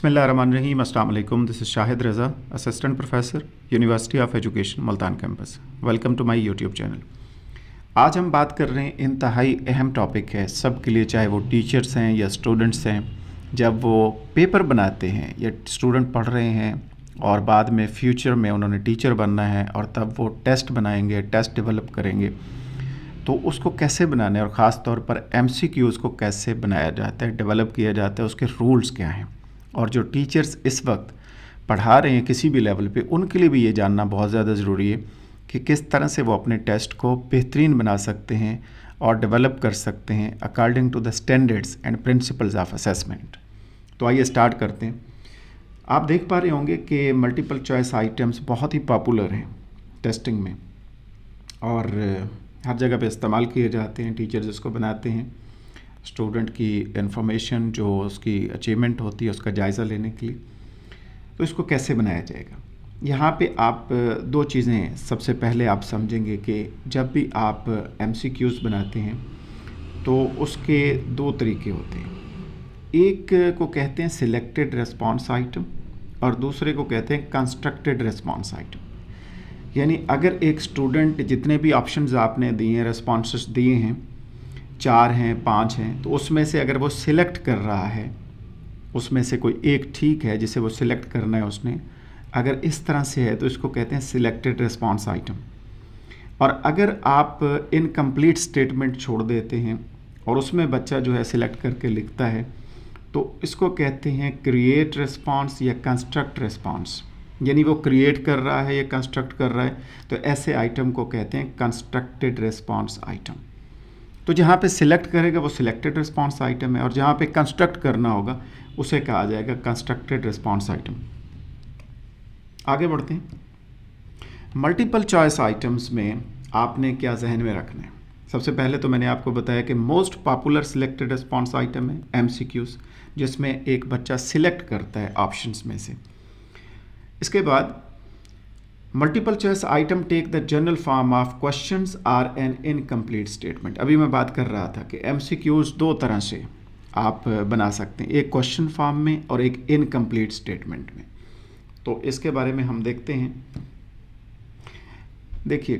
बिस्मिल्लाहिर्रहमानिर्रहीम, अस्सलाम वालेकुम। This is Shahid Raza, assistant professor, university of education Multan campus. Welcome to my YouTube channel. आज हम बात कर रहे हैं, इंतहाई अहम टॉपिक है सब के लिए, चाहे वो टीचर्स हैं या स्टूडेंट्स हैं। जब वो पेपर बनाते हैं या स्टूडेंट पढ़ रहे हैं और बाद में फ्यूचर में उन्होंने टीचर बनना है और तब वो टेस्ट बनाएंगे, टेस्ट डेवलप करेंगे, तो उसको कैसे बनाना है और ख़ास तौर पर MCQs को कैसे बनाया जाता है, डेवलप किया जाता है, उसके रूल्स क्या हैं। और जो टीचर्स इस वक्त पढ़ा रहे हैं किसी भी लेवल पे, उनके लिए भी ये जानना बहुत ज़्यादा ज़रूरी है कि किस तरह से वो अपने टेस्ट को बेहतरीन बना सकते हैं और डेवलप कर सकते हैं according to the standards and principles of assessment. तो आइए स्टार्ट करते हैं। आप देख पा रहे होंगे कि मल्टीपल चॉइस आइटम्स बहुत ही पॉपुलर हैं टेस्टिंग में और हर जगह पे इस्तेमाल किए जाते हैं। टीचर्स इसको बनाते हैं स्टूडेंट की इंफॉर्मेशन, जो उसकी अचीवमेंट होती है, उसका जायज़ा लेने के लिए। तो इसको कैसे बनाया जाएगा, यहाँ पे आप दो चीज़ें हैं। सबसे पहले आप समझेंगे कि जब भी आप MCQs बनाते हैं तो उसके दो तरीके होते हैं। एक को कहते हैं सिलेक्टेड रिस्पॉन्स आइटम और दूसरे को कहते हैं कंस्ट्रक्टेड रिस्पॉन्स आइटम। यानी अगर एक स्टूडेंट, जितने भी ऑप्शंस आपने दिए हैं, रिस्पॉन्सेस दिए हैं, 4 हैं, 5 हैं, तो उसमें से अगर वो सिलेक्ट कर रहा है, उसमें से कोई एक ठीक है जिसे वो सिलेक्ट करना है उसने, अगर इस तरह से है तो इसको कहते हैं सिलेक्टेड रिस्पॉन्स आइटम। और अगर आप इनकम्प्लीट स्टेटमेंट छोड़ देते हैं और उसमें बच्चा जो है सिलेक्ट करके लिखता है, तो इसको कहते हैं क्रिएट रिस्पॉन्स या कंस्ट्रक्ट रिस्पॉन्स। यानी वो क्रिएट कर रहा है या कंस्ट्रक्ट कर रहा है, तो ऐसे आइटम को कहते हैं कंस्ट्रक्टेड रिस्पॉन्स आइटम। तो जहाँ पे सिलेक्ट करेगा वो सिलेक्टेड रिस्पॉन्स आइटम है और जहाँ पे कंस्ट्रक्ट करना होगा उसे कहा जाएगा कंस्ट्रक्टेड रिस्पॉन्स आइटम। आगे बढ़ते हैं। मल्टीपल चॉइस आइटम्स में आपने क्या जहन में रखना है। सबसे पहले तो मैंने आपको बताया कि most popular selected response item है MCQs, जिसमें एक बच्चा सिलेक्ट करता है ऑप्शंस में से। इसके बाद multiple choice item take the general form of questions are an incomplete statement. अभी मैं बात कर रहा था कि MCQs दो तरह से आप बना सकते हैं, एक क्वेश्चन फॉर्म में और एक इनकम्प्लीट स्टेटमेंट में। तो इसके बारे में हम देखते हैं। देखिए,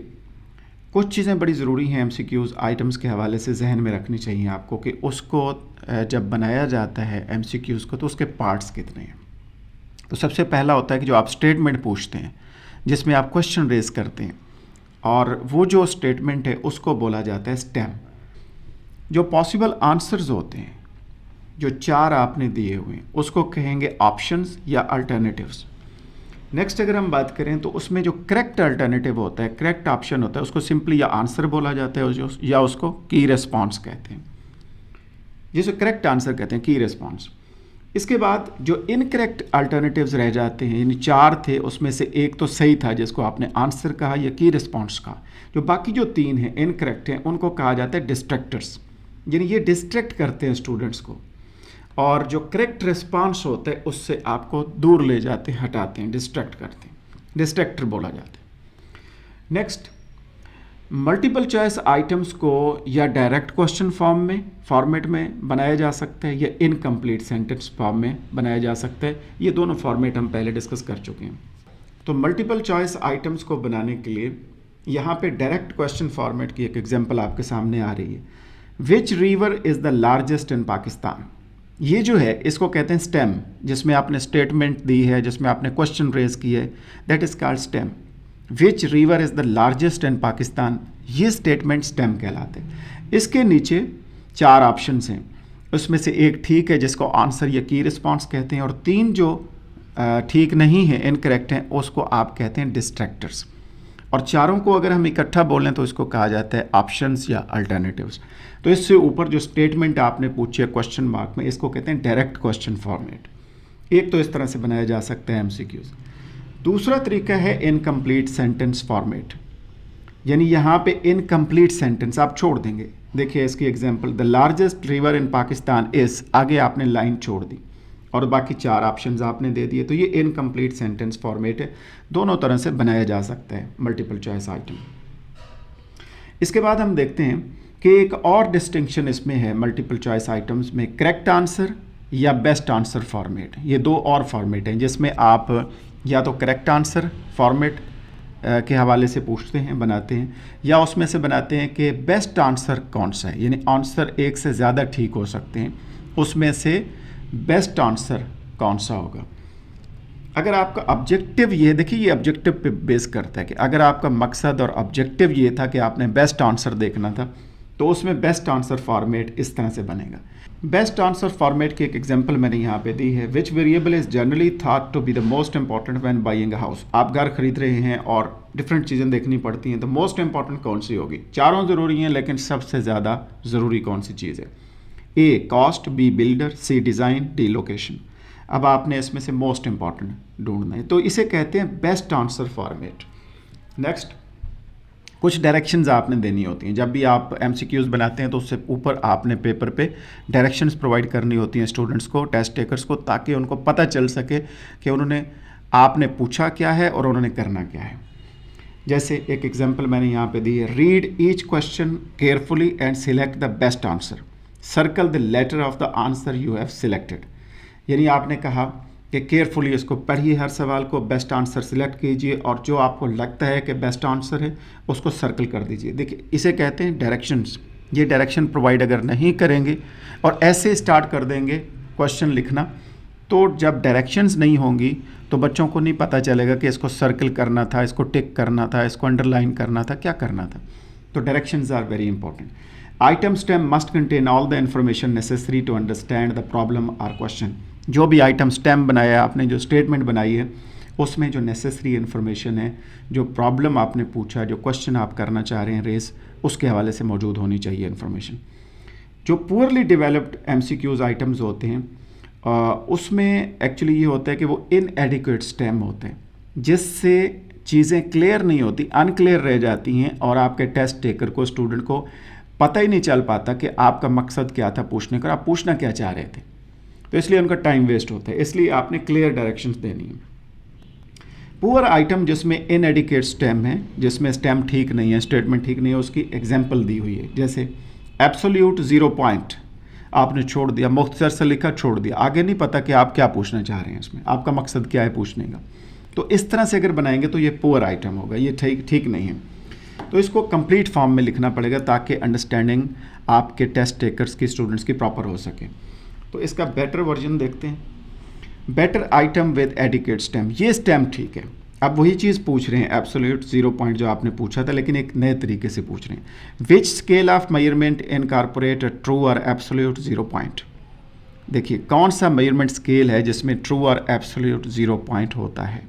कुछ चीज़ें बड़ी ज़रूरी हैं MCQs आइटम्स के हवाले से जहन में रखनी चाहिए आपको कि उसको जब बनाया जाता है MCQs को, तो उसके पार्ट्स कितने हैं। तो सबसे पहला होता है कि जो आप स्टेटमेंट पूछते हैं, जिसमें आप क्वेश्चन रेज करते हैं, और वो जो स्टेटमेंट है उसको बोला जाता है स्टेम। जो पॉसिबल आंसर्स होते हैं, जो 4 आपने दिए हुए हैं, उसको कहेंगे ऑप्शंस या अल्टरनेटिव्स। नेक्स्ट अगर हम बात करें तो उसमें जो करेक्ट अल्टरनेटिव होता है, करेक्ट ऑप्शन होता है, उसको सिंपली या आंसर बोला जाता है या उसको की रिस्पॉन्स कहते हैं, जिसे करेक्ट आंसर कहते हैं, की रिस्पॉन्स। इसके बाद जो इनकरेक्ट अल्टरनेटिव्स रह जाते हैं, यानी 4 थे, उसमें से एक तो सही था जिसको आपने आंसर कहा या की रिस्पॉन्स कहा, जो बाकी जो 3 हैं इनकरेक्ट हैं, उनको कहा जाता है डिस्ट्रैक्टर्स। यानी ये डिस्ट्रैक्ट करते हैं स्टूडेंट्स को, और जो करेक्ट रिस्पॉन्स होता है उससे आपको दूर ले जाते हैं, हटाते हैं, डिस्ट्रैक्ट करते हैं, डिस्ट्रैक्टर बोला जाता है। नेक्स्ट, मल्टीपल चॉइस आइटम्स को या डायरेक्ट क्वेश्चन फॉर्मेट में बनाया जा सकता है या इनकम्प्लीट सेंटेंस फॉर्म में बनाया जा सकता है। ये दोनों फॉर्मेट हम पहले डिस्कस कर चुके हैं। तो मल्टीपल चॉइस आइटम्स को बनाने के लिए यहाँ पे डायरेक्ट क्वेश्चन फॉर्मेट की एक एग्जांपल आपके सामने आ रही है। Which river is the largest in Pakistan. ये जो है इसको कहते हैं स्टेम, जिसमें आपने स्टेटमेंट दी है, जिसमें आपने क्वेश्चन रेज किया है, that is called stem. Which river is the largest in Pakistan, ये स्टेटमेंट स्टेम कहलाते हैं। इसके नीचे 4 ऑप्शंस हैं, उसमें से एक ठीक है जिसको आंसर या की रिस्पॉन्स कहते हैं, और 3 जो ठीक नहीं है, इनकरेक्ट हैं, उसको आप कहते हैं डिस्ट्रैक्टर्स। और चारों को अगर हम इकट्ठा बोलें तो इसको कहा जाता है ऑप्शंस या अल्टरनेटिव्स। तो इससे ऊपर जो स्टेटमेंट आपने पूछी है क्वेश्चन मार्क में, इसको कहते हैं डायरेक्ट क्वेश्चन फॉर्मेट। एक तो इस तरह से बनाया जा सकता है MCQs। दूसरा तरीका है इनकम्प्लीट सेंटेंस फॉर्मेट, यानी यहाँ पे इनकम्प्लीट सेंटेंस आप छोड़ देंगे। देखिए इसकी example, the largest river in Pakistan is, आगे आपने लाइन छोड़ दी और बाकी 4 ऑप्शंस आपने दे दिए, तो ये इनकम्प्लीट सेंटेंस फॉर्मेट है। दोनों तरह से बनाया जा सकता है मल्टीपल चॉइस आइटम। इसके बाद हम देखते हैं कि एक और डिस्टिंक्शन इसमें है मल्टीपल चॉइस आइटम्स में, करेक्ट आंसर या बेस्ट आंसर फॉर्मेट। ये दो और फॉर्मेट हैं जिसमें आप या तो करेक्ट आंसर फॉर्मेट के हवाले से पूछते हैं, बनाते हैं, या उसमें से बनाते हैं कि बेस्ट आंसर कौन सा है, यानी आंसर एक से ज़्यादा ठीक हो सकते हैं, उसमें से बेस्ट आंसर कौन सा होगा। अगर आपका ऑब्जेक्टिव ये, देखिए ये ऑब्जेक्टिव पे बेस करता है कि अगर आपका मकसद और ऑब्जेक्टिव ये था कि आपने बेस्ट आंसर देखना था, तो उसमें बेस्ट आंसर फॉर्मेट इस तरह से बनेगा। बेस्ट आंसर फॉर्मेट की एक एग्जांपल मैंने यहाँ पे दी है। Which variable is generally thought to be the most important when buying a house. आप घर खरीद रहे हैं और डिफरेंट चीज़ें देखनी पड़ती हैं, तो मोस्ट इंपॉर्टेंट कौन सी होगी? चारों ज़रूरी हैं, लेकिन सबसे ज़्यादा ज़रूरी कौन सी चीज़ है? ए कॉस्ट, बी बिल्डर, सी डिज़ाइन, डी लोकेशन। अब आपने इसमें से मोस्ट इंपॉर्टेंट ढूंढना है, तो इसे कहते हैं बेस्ट आंसर फॉर्मेट। नेक्स्ट, कुछ डायरेक्शंस आपने देनी होती हैं। जब भी आप एमसीक्यूज़ बनाते हैं तो उससे ऊपर आपने पेपर पे डायरेक्शंस प्रोवाइड करनी होती हैं स्टूडेंट्स को, टेस्ट टेकर्स को, ताकि उनको पता चल सके कि उन्होंने, आपने पूछा क्या है और उन्होंने करना क्या है। जैसे एक एग्जांपल मैंने यहाँ पे दी है, read each question carefully and select the best answer, circle the letter of the answer you have selected. यानी आपने कहा कि केयरफुली इसको पढ़िए, हर सवाल को, बेस्ट आंसर सिलेक्ट कीजिए और जो आपको लगता है कि बेस्ट आंसर है उसको सर्कल कर दीजिए। देखिए इसे कहते हैं डायरेक्शंस। ये डायरेक्शन प्रोवाइड अगर नहीं करेंगे और ऐसे स्टार्ट कर देंगे क्वेश्चन लिखना, तो जब डायरेक्शंस नहीं होंगी तो बच्चों को नहीं पता चलेगा कि इसको सर्कल करना था, इसको टिक करना था, इसको अंडरलाइन करना था, क्या करना था। तो directions are very important. Item stem must contain all the information necessary to understand the problem or question. जो भी आइटम स्टेम बनाया है आपने, जो स्टेटमेंट बनाई है, उसमें जो नेसेसरी इन्फॉर्मेशन है, जो प्रॉब्लम आपने पूछा, जो क्वेश्चन आप करना चाह रहे हैं रेस, उसके हवाले से मौजूद होनी चाहिए इन्फॉर्मेशन। जो पुअरली डेवलप्ड एमसीक्यूज़ आइटम्स होते हैं उसमें एक्चुअली ये होता है कि वो इनएडिक्वेट स्टेम होते हैं, जिससे चीज़ें क्लियर नहीं होती, अनक्लियर रह जाती हैं और आपके टेस्ट टेकर को, स्टूडेंट को पता ही नहीं चल पाता कि आपका मकसद क्या था पूछने का, आप पूछना क्या चाह रहे थे। तो इसलिए उनका टाइम वेस्ट होता है। इसलिए आपने क्लियर डायरेक्शंस देनी है। पुअर आइटम जिसमें इनएडिक्वेट स्टेम है, जिसमें स्टेम ठीक नहीं है, स्टेटमेंट ठीक नहीं है, उसकी एग्जांपल दी हुई है। जैसे एब्सोल्यूट 0 पॉइंट आपने छोड़ दिया, मुख्तसर से लिखा, छोड़ दिया, आगे नहीं पता कि आप क्या पूछना चाह रहे हैं, इसमें आपका मकसद क्या है पूछने का। तो इस तरह से अगर बनाएंगे तो ये पुअर आइटम होगा, ये ठीक नहीं है। तो इसको कंप्लीट फॉर्म में लिखना पड़ेगा ताकि अंडरस्टैंडिंग आपके टेस्ट टेकर्स की, स्टूडेंट्स की प्रॉपर हो सके। तो इसका बेटर वर्जन देखते हैं। Better item with adequate stem, ये स्टेम ठीक है। अब वही चीज़ पूछ रहे हैं, एब्सोल्यूट 0 पॉइंट जो आपने पूछा था, लेकिन एक नए तरीके से पूछ रहे हैं। Which scale of measurement incorporate true और एब्सोल्यूट 0 पॉइंट। देखिए कौन सा मेजरमेंट स्केल है जिसमें ट्रू और एब्सोल्यूट 0 पॉइंट होता है,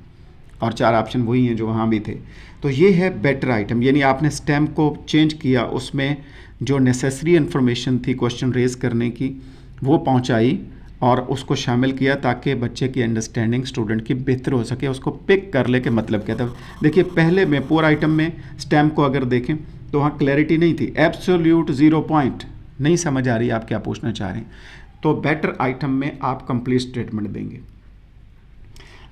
और 4 ऑप्शन वही हैं जो वहाँ भी थे। तो ये है बेटर आइटम, यानी आपने स्टेम को चेंज किया, उसमें जो नेसेसरी इन्फॉर्मेशन थी क्वेश्चन रेज करने की वो पहुंचाई और उसको शामिल किया ताकि बच्चे की अंडरस्टैंडिंग, स्टूडेंट की बेहतर हो सके, उसको पिक कर ले के मतलब क्या था। देखिए पहले में पूरा आइटम में स्टेम को अगर देखें तो वहाँ क्लैरिटी नहीं थी, एब्सोल्यूट 0 पॉइंट, नहीं समझ आ रही आप क्या पूछना चाह रहे हैं। तो बेटर आइटम में आप कंप्लीट स्टेटमेंट देंगे।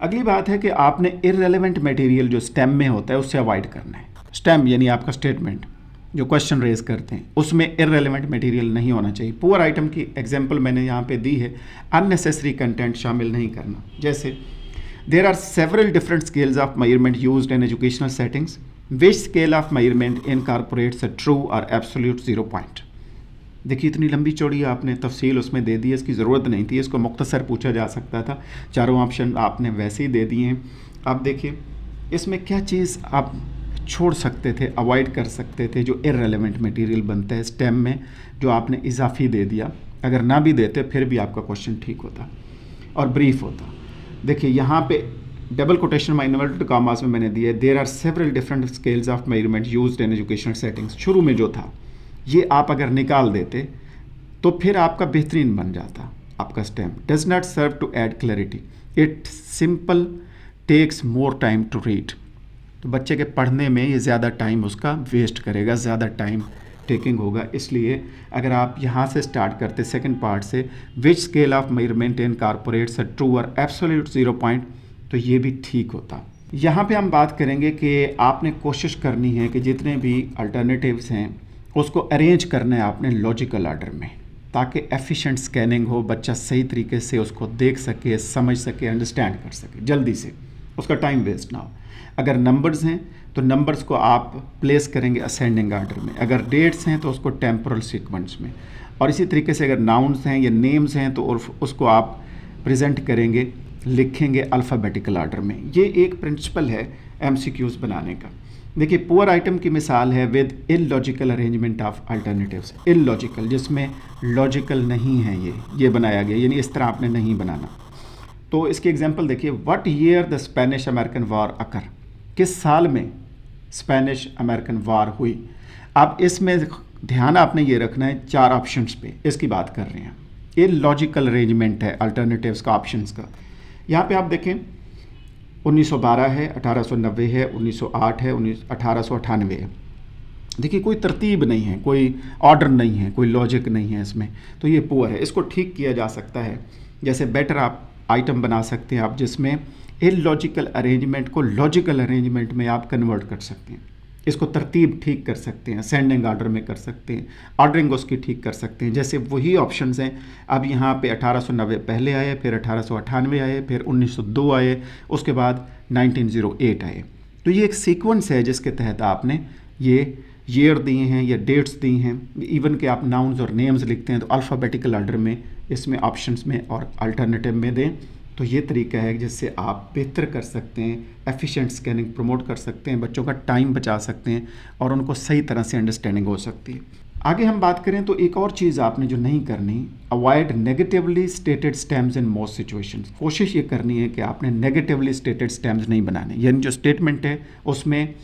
अगली बात है कि आपने इररेलेवेंट मटेरियल जो स्टेम में होता है उससे अवॉइड करना है। स्टेम यानी आपका स्टेटमेंट जो क्वेश्चन रेज करते हैं उसमें इररेलेवेंट मटेरियल नहीं होना चाहिए। पुअर आइटम की एग्जांपल मैंने यहाँ पे दी है, अननेसेसरी कंटेंट शामिल नहीं करना। जैसे there are several different scales of measurement used in educational settings, which scale of measurement incorporates a true और एब्सोल्यूट 0 पॉइंट। देखिए इतनी लंबी चौड़ी आपने तफसील उसमें दे दी है, इसकी ज़रूरत नहीं थी, इसको मुख्तसर पूछा जा सकता था। चारों ऑप्शन आपने वैसे ही दे दिए हैं। अब देखिए इसमें क्या चीज़ आप छोड़ सकते थे, अवॉइड कर सकते थे, जो इररेलेवेंट मटेरियल बनता है स्टेम में, जो आपने इजाफी दे दिया। अगर ना भी देते फिर भी आपका क्वेश्चन ठीक होता और ब्रीफ होता। देखिए यहाँ पे डबल कोटेशन में इन्वर्टेड कॉमास में मैंने दिया, there are several different scales of measurement used in educational settings. शुरू में जो था ये आप अगर निकाल देते तो फिर आपका बेहतरीन बन जाता आपका stem. Does not serve to add clarity, it simple takes more time to read. तो बच्चे के पढ़ने में ये ज़्यादा टाइम उसका वेस्ट करेगा, ज़्यादा टाइम टेकिंग होगा। इसलिए अगर आप यहाँ से स्टार्ट करते सेकंड पार्ट से, which scale of measurement incorporates a true और एब्सोल्यूट 0 पॉइंट, तो ये भी ठीक होता। यहाँ पे हम बात करेंगे कि आपने कोशिश करनी है कि जितने भी अल्टरनेटिव्स हैं उसको अरेंज करना है आपने लॉजिकल ऑर्डर में। ताकि एफिशिएंट स्कैनिंग हो, बच्चा सही तरीके से उसको देख सके, समझ सके, अंडरस्टैंड कर सके जल्दी से, उसका टाइम वेस्ट ना हो। अगर नंबर्स हैं तो नंबर्स को आप प्लेस करेंगे असेंडिंग आर्डर में, अगर डेट्स हैं तो उसको टेम्पोरल सीक्वेंस में, और इसी तरीके से अगर नाउन्स हैं या नेम्स हैं तो उसको आप प्रेजेंट करेंगे, लिखेंगे अल्फ़ाबेटिकल आर्डर में। ये एक प्रिंसिपल है एमसीक्यूज़ बनाने का। देखिए पुअर आइटम की मिसाल है with illogical arrangement of alternatives. Illogical जिसमें लॉजिकल नहीं है, ये बनाया गया, यानी इस तरह आपने नहीं बनाना। तो इसकी एग्जांपल देखिए, what year the Spanish American war occur, किस साल में स्पेनिश अमेरिकन वॉर हुई। अब इसमें ध्यान आपने ये रखना है 4 ऑप्शंस पे इसकी बात कर रहे हैं। इलॉजिकल अरेंजमेंट है अल्टरनेटिव्स का, ऑप्शंस का। यहाँ पे आप देखें 1912 है, 1890 है, 1908 है, 1898 है। देखिए कोई तरतीब नहीं है, कोई ऑर्डर नहीं है, कोई लॉजिक नहीं है इसमें, तो ये पुअर है। इसको ठीक किया जा सकता है, जैसे बेटर आप आइटम बना सकते हैं आप जिसमें इलॉजिकल अरेंजमेंट को लॉजिकल अरेंजमेंट में आप कन्वर्ट कर सकते हैं, इसको तरतीब ठीक कर सकते हैं, असेंडिंग आर्डर में कर सकते हैं, ऑर्डरिंग उसकी ठीक कर सकते हैं। जैसे वही ऑप्शंस हैं, अब यहाँ पे 1890 पहले आए, फिर 1898 आए, फिर 1902 आए, उसके बाद 1908 आए। तो ये एक सीक्वेंस है जिसके तहत आपने ये ईयर दिए हैं या डेट्स दी हैं। इवन कि आप नाउन्स और नेम्स लिखते हैं तो अल्फ़ाबेटिकल आर्डर में इसमें ऑप्शंस में और अल्टरनेटिव में दें। तो ये तरीका है जिससे आप बेहतर कर सकते हैं, एफिशिएंट स्कैनिंग प्रमोट कर सकते हैं, बच्चों का टाइम बचा सकते हैं और उनको सही तरह से अंडरस्टैंडिंग हो सकती है। आगे हम बात करें तो एक और चीज़ आपने जो नहीं करनी, avoid negatively stated stems in most situations. कोशिश ये करनी है कि आपने नेगेटिवली स्टेटेड स्टेम्स नहीं बनाने, यानी जो स्टेटमेंट है उसमें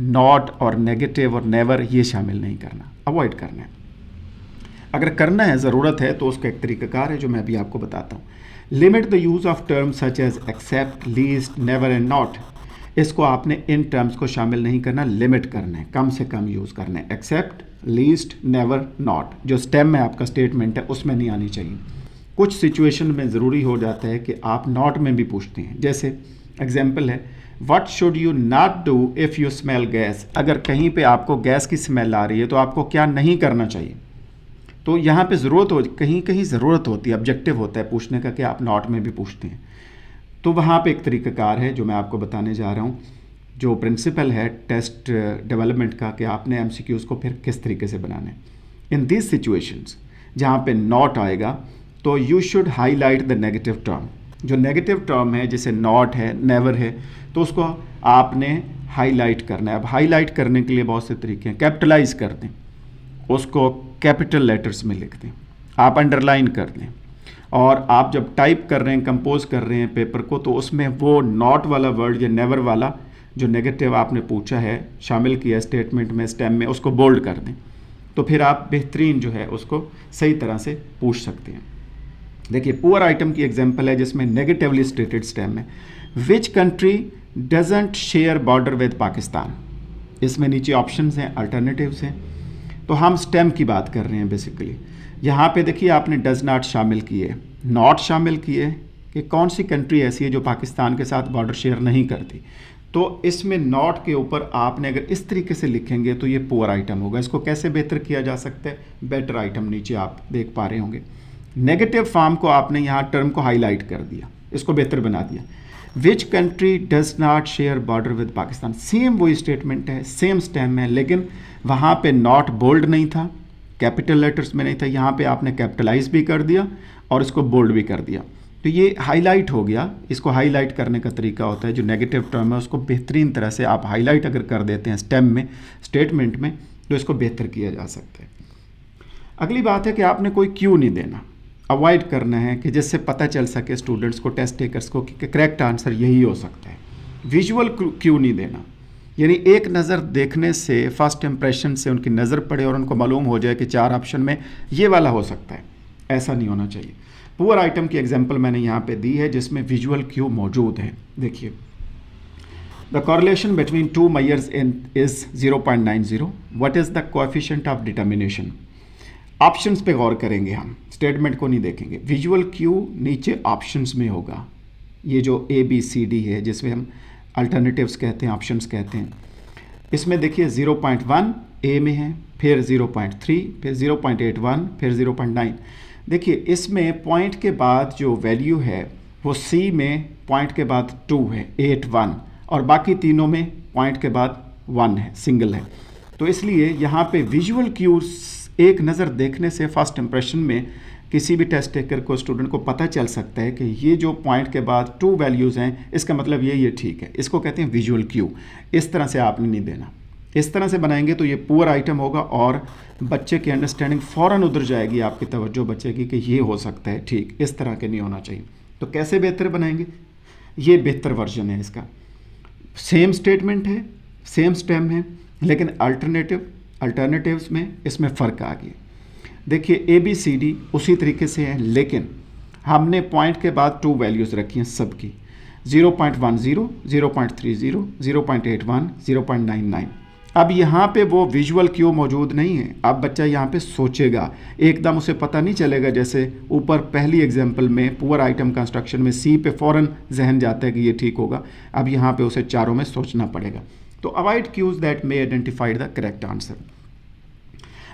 नॉट और नेगेटिव और नेवर ये शामिल नहीं करना, अवॉइड करना है। अगर करना है, ज़रूरत है, तो उसका एक तरीक़ाकार है जो मैं अभी आपको बताता हूँ। Limit the use of terms such as except, least, never and not. इसको आपने इन टर्म्स को शामिल नहीं करना, लिमिट करना है, कम से कम यूज़ करना है। एक्सेप्ट, लीस्ट, नेवर, नॉट जो स्टेम में आपका स्टेटमेंट है उसमें नहीं आनी चाहिए। कुछ सिचुएशन में ज़रूरी हो जाता है कि आप नॉट में भी पूछते हैं। जैसे एग्जाम्पल है, what should you not do if you smell gas. अगर कहीं पे आपको गैस की स्मेल आ रही है तो आपको क्या नहीं करना चाहिए। तो यहाँ पे ज़रूरत हो, कहीं कहीं ज़रूरत होती है, ऑब्जेक्टिव होता है पूछने का कि आप नॉट में भी पूछते हैं। तो वहाँ पे एक तरीक़ाकार है जो मैं आपको बताने जा रहा हूँ, जो प्रिंसिपल है टेस्ट डेवलपमेंट का, कि आपने एमसीक्यूज़ को फिर किस तरीके से बनाना है। इन दिस सिचुएशंस जहाँ पे नॉट आएगा तो you should highlight the negative term. जो नेगेटिव टर्म है जैसे नॉट है, नेवर है, तो उसको आपने हाईलाइट करना है। अब हाईलाइट करने के लिए बहुत से तरीके हैं। कैपिटलाइज कर दें, उसको कैपिटल लेटर्स में लिख दें, आप अंडरलाइन कर दें, और आप जब टाइप कर रहे हैं, कंपोज कर रहे हैं पेपर को, तो उसमें वो नॉट वाला वर्ड या नेवर वाला जो नेगेटिव आपने पूछा है, शामिल किया स्टेटमेंट में, स्टेम में, उसको बोल्ड कर दें। तो फिर आप बेहतरीन जो है उसको सही तरह से पूछ सकते हैं। देखिए पुअर आइटम की एग्जांपल है जिसमें नेगेटिवली स्टेटेड स्टेम में, which country doesn't share border with Pakistan. इसमें नीचे ऑप्शंस हैं, अल्टरनेटिव्स हैं। तो हम स्टेम की बात कर रहे हैं बेसिकली। यहाँ पे देखिए आपने डज नॉट शामिल किए, नॉट शामिल किए कि कौन सी कंट्री ऐसी है जो पाकिस्तान के साथ बॉर्डर शेयर नहीं करती। तो इसमें नॉट के ऊपर आपने अगर इस तरीके से लिखेंगे तो ये पुअर आइटम होगा। इसको कैसे बेहतर किया जा सकता है, बेटर आइटम नीचे आप देख पा रहे होंगे। नेगेटिव फॉर्म को आपने यहाँ टर्म को हाईलाइट कर दिया, इसको बेहतर बना दिया। Which country does not share border with Pakistan, same वही स्टेटमेंट है, सेम स्टेम है, लेकिन वहाँ पे नॉट बोल्ड नहीं था, कैपिटल लेटर्स में नहीं था। यहाँ पे आपने कैपिटलाइज भी कर दिया और इसको बोल्ड भी कर दिया, तो ये हाईलाइट हो गया। इसको हाईलाइट करने का तरीका होता है, जो नेगेटिव टर्म है उसको बेहतरीन तरह से आप हाईलाइट अगर कर देते हैं स्टेम में, स्टेटमेंट में, तो इसको बेहतर किया जा सकता है। अगली बात है कि आपने कोई क्यू नहीं देना, अवॉइड करना है कि जिससे पता चल सके स्टूडेंट्स को, टेस्ट टेकर्स को, कि करेक्ट आंसर यही हो सकता है। विजुअल क्यू नहीं देना, यानी एक नज़र देखने से, फर्स्ट इंप्रेशन से उनकी नज़र पड़े और उनको मालूम हो जाए कि 4 ऑप्शन में ये वाला हो सकता है, ऐसा नहीं होना चाहिए। पुअर आइटम की एग्जांपल मैंने यहाँ पे दी है जिसमें विजुअल क्यू मौजूद है। देखिए, the correlation between 2 measures is 0.90। What is the coefficient of determination. Options पे गौर करेंगे हम, स्टेटमेंट को नहीं देखेंगे। विजुअल क्यू नीचे ऑप्शंस में होगा, ये जो ABCD है जिसमें हम अल्टरनेटिव्स कहते हैं, ऑप्शंस कहते हैं। इसमें देखिए 0.1 ए में है, फिर 0.3, फिर 0.81, फिर 0.9। देखिए इसमें पॉइंट के बाद जो वैल्यू है वो सी में पॉइंट के बाद 2 है, 8, 1, और बाकी तीनों में पॉइंट के बाद 1 है, सिंगल है। तो इसलिए यहाँ पे विजुअल क्यूज एक नज़र देखने से फर्स्ट इंप्रेशन में किसी भी टेस्ट टेकर को, स्टूडेंट को पता चल सकता है कि ये जो पॉइंट के बाद 2 वैल्यूज़ हैं इसका मतलब ये ठीक है। इसको कहते हैं विजुअल क्यू। इस तरह से आपने नहीं देना, इस तरह से बनाएंगे तो ये पुअर आइटम होगा और बच्चे की अंडरस्टैंडिंग फ़ौरन उधर जाएगी, आपकी तवज्जो बच्चे की कि ये हो सकता है ठीक, इस तरह के नहीं होना चाहिए। तो कैसे बेहतर बनाएंगे, ये बेहतर वर्जन है इसका। सेम स्टेटमेंट है, सेम स्टेम है, लेकिन अल्टरनेटिव्स में इसमें फ़र्क आ गया। देखिए ABCD उसी तरीके से है, लेकिन हमने पॉइंट के बाद 2 वैल्यूज़ रखी हैं सबकी, 0.10, 0.30, 0.81, 0.99। अब यहाँ पे वो विजुअल क्यू मौजूद नहीं है। अब बच्चा यहाँ पे सोचेगा, एकदम उसे पता नहीं चलेगा। जैसे ऊपर पहली एग्जांपल में पुअर आइटम कंस्ट्रक्शन में सी पे फ़ौरन जहन जाता है कि ये ठीक होगा। अब यहाँ पे उसे चारों में सोचना पड़ेगा। तो avoid cues that may identified the correct answer.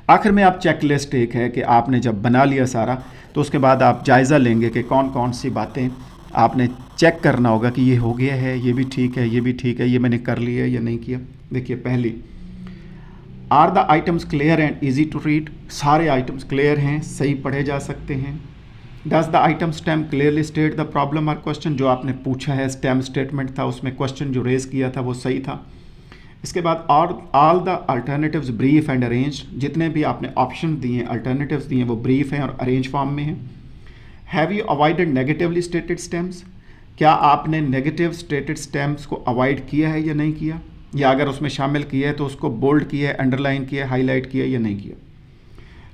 आखिर में आप चेकलिस्ट एक है कि आपने जब बना लिया सारा, तो उसके बाद आप जायज़ा लेंगे कि कौन कौन सी बातें आपने चेक करना होगा कि ये हो गया है, ये भी ठीक है, ये भी ठीक है, ये मैंने कर लिया है या नहीं किया। देखिए पहली, are the items clear and easy to read, सारे आइटम्स क्लियर हैं, सही पढ़े जा सकते हैं। Does the item stem clearly state the problem or question, जो आपने पूछा है स्टेम स्टेटमेंट था, उसमें क्वेश्चन जो रेज किया था वो सही था। इसके बाद all the alternatives brief and arrange, जितने भी आपने ऑप्शन दिए, अल्टरनेटिव्स दिए, वो ब्रीफ हैं और अरेंज फॉर्म में हैं। Have you avoided negatively stated stems, क्या आपने नेगेटिव स्टेटेड स्टेम्स को अवॉइड किया है या नहीं किया, या अगर उसमें शामिल किया है तो उसको बोल्ड किया है, अंडरलाइन किया है, हाईलाइट किया है या नहीं किया।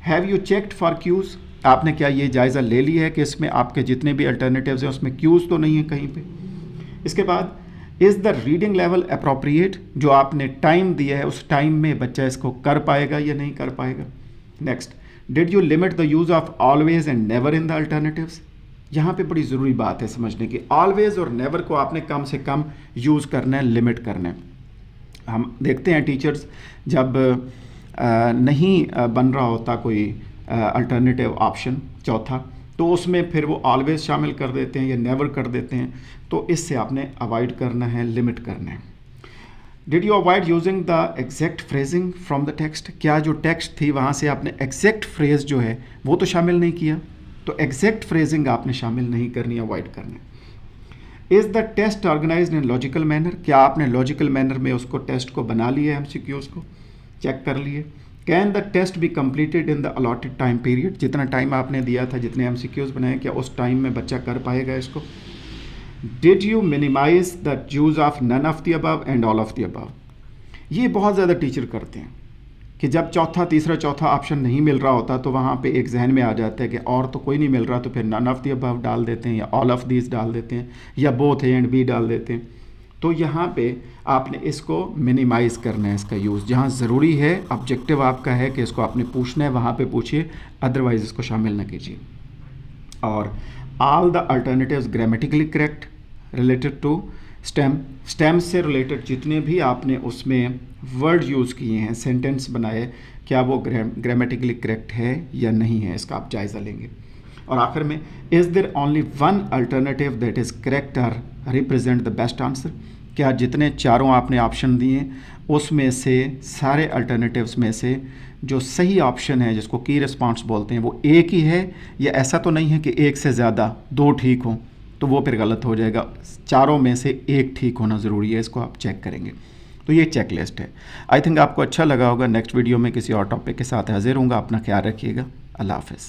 Have you checked for cues, आपने क्या ये जायज़ा ले लिया है कि इसमें आपके जितने भी अल्टरनेटिव्स हैं उसमें क्यूज़ तो नहीं है कहीं पे। इसके बाद is the reading level appropriate, जो आपने टाइम दिया है उस टाइम में बच्चा इसको कर पाएगा या नहीं कर पाएगा। Next, did you limit the use of always and never in the alternatives, यहाँ पे बड़ी ज़रूरी बात है समझने की। ऑलवेज और नेवर को आपने कम से कम यूज़ करना है, लिमिट करना है। हम देखते हैं टीचर्स जब नहीं बन रहा होता कोई अल्टरनेटिव ऑप्शन चौथा, तो उसमें फिर वो ऑलवेज शामिल कर देते हैं या नेवर कर देते हैं। तो इससे आपने अवॉइड करना है, लिमिट करना है। Did you avoid using the exact phrasing from the text, क्या जो टेक्स्ट थी वहाँ से आपने एग्जैक्ट फ्रेज जो है वो तो शामिल नहीं किया, तो एग्जैक्ट फ्रेजिंग आपने शामिल नहीं करनी, अवॉइड करना है। Is the test organized in logical manner, क्या आपने लॉजिकल मैनर में उसको टेस्ट को बना लिया है, MCQs को चेक कर लिए। Can the test be completed in the allotted time period, जितना टाइम आपने दिया था, जितने MCQs बनाए, क्या उस टाइम में बच्चा कर पाएगा इसको। Did you minimize the use of none of the above and all of the above, ये बहुत ज़्यादा टीचर करते हैं कि जब चौथा, तीसरा, चौथा ऑप्शन नहीं मिल रहा होता तो वहाँ पे एक जहन में आ जाता है कि और तो कोई नहीं मिल रहा, तो फिर नन ऑफ द अबव डाल देते हैं या ऑल ऑफ दीज डाल देते हैं या बोथ ए एंड बी डाल देते हैं। तो यहाँ पे आपने इसको मिनिमाइज़ करना है इसका यूज़, जहाँ ज़रूरी है, ऑब्जेक्टिव आपका है कि इसको आपने पूछना है वहाँ पे पूछिए, अदरवाइज़ इसको शामिल ना कीजिए। और all the alternatives grammatically correct related to stem, stem से रिलेटेड जितने भी आपने उसमें वर्ड यूज़ किए हैं, सेंटेंस बनाए, क्या वो ग्रामेटिकली करेक्ट है या नहीं है, इसका आप जायज़ा लेंगे। और आखिर में, is there only one alternative that is correct और रिप्रेजेंट द बेस्ट आंसर, क्या जितने चारों आपने ऑप्शन दिए उसमें से सारे अल्टरनेटिव्स में से जो सही ऑप्शन है, जिसको की रिस्पॉन्स बोलते हैं, वो एक ही है, या ऐसा तो नहीं है कि एक से ज़्यादा, 2 ठीक हों, तो वो फिर गलत हो जाएगा। चारों में से एक ठीक होना ज़रूरी है, इसको आप चेक करेंगे। तो ये चेक लिस्ट है। आई थिंक आपको अच्छा लगा होगा। नेक्स्ट वीडियो में किसी और टॉपिक के साथ हाजिर होऊंगा। अपना ख्याल रखिएगा। अल्लाह हाफ़िज़।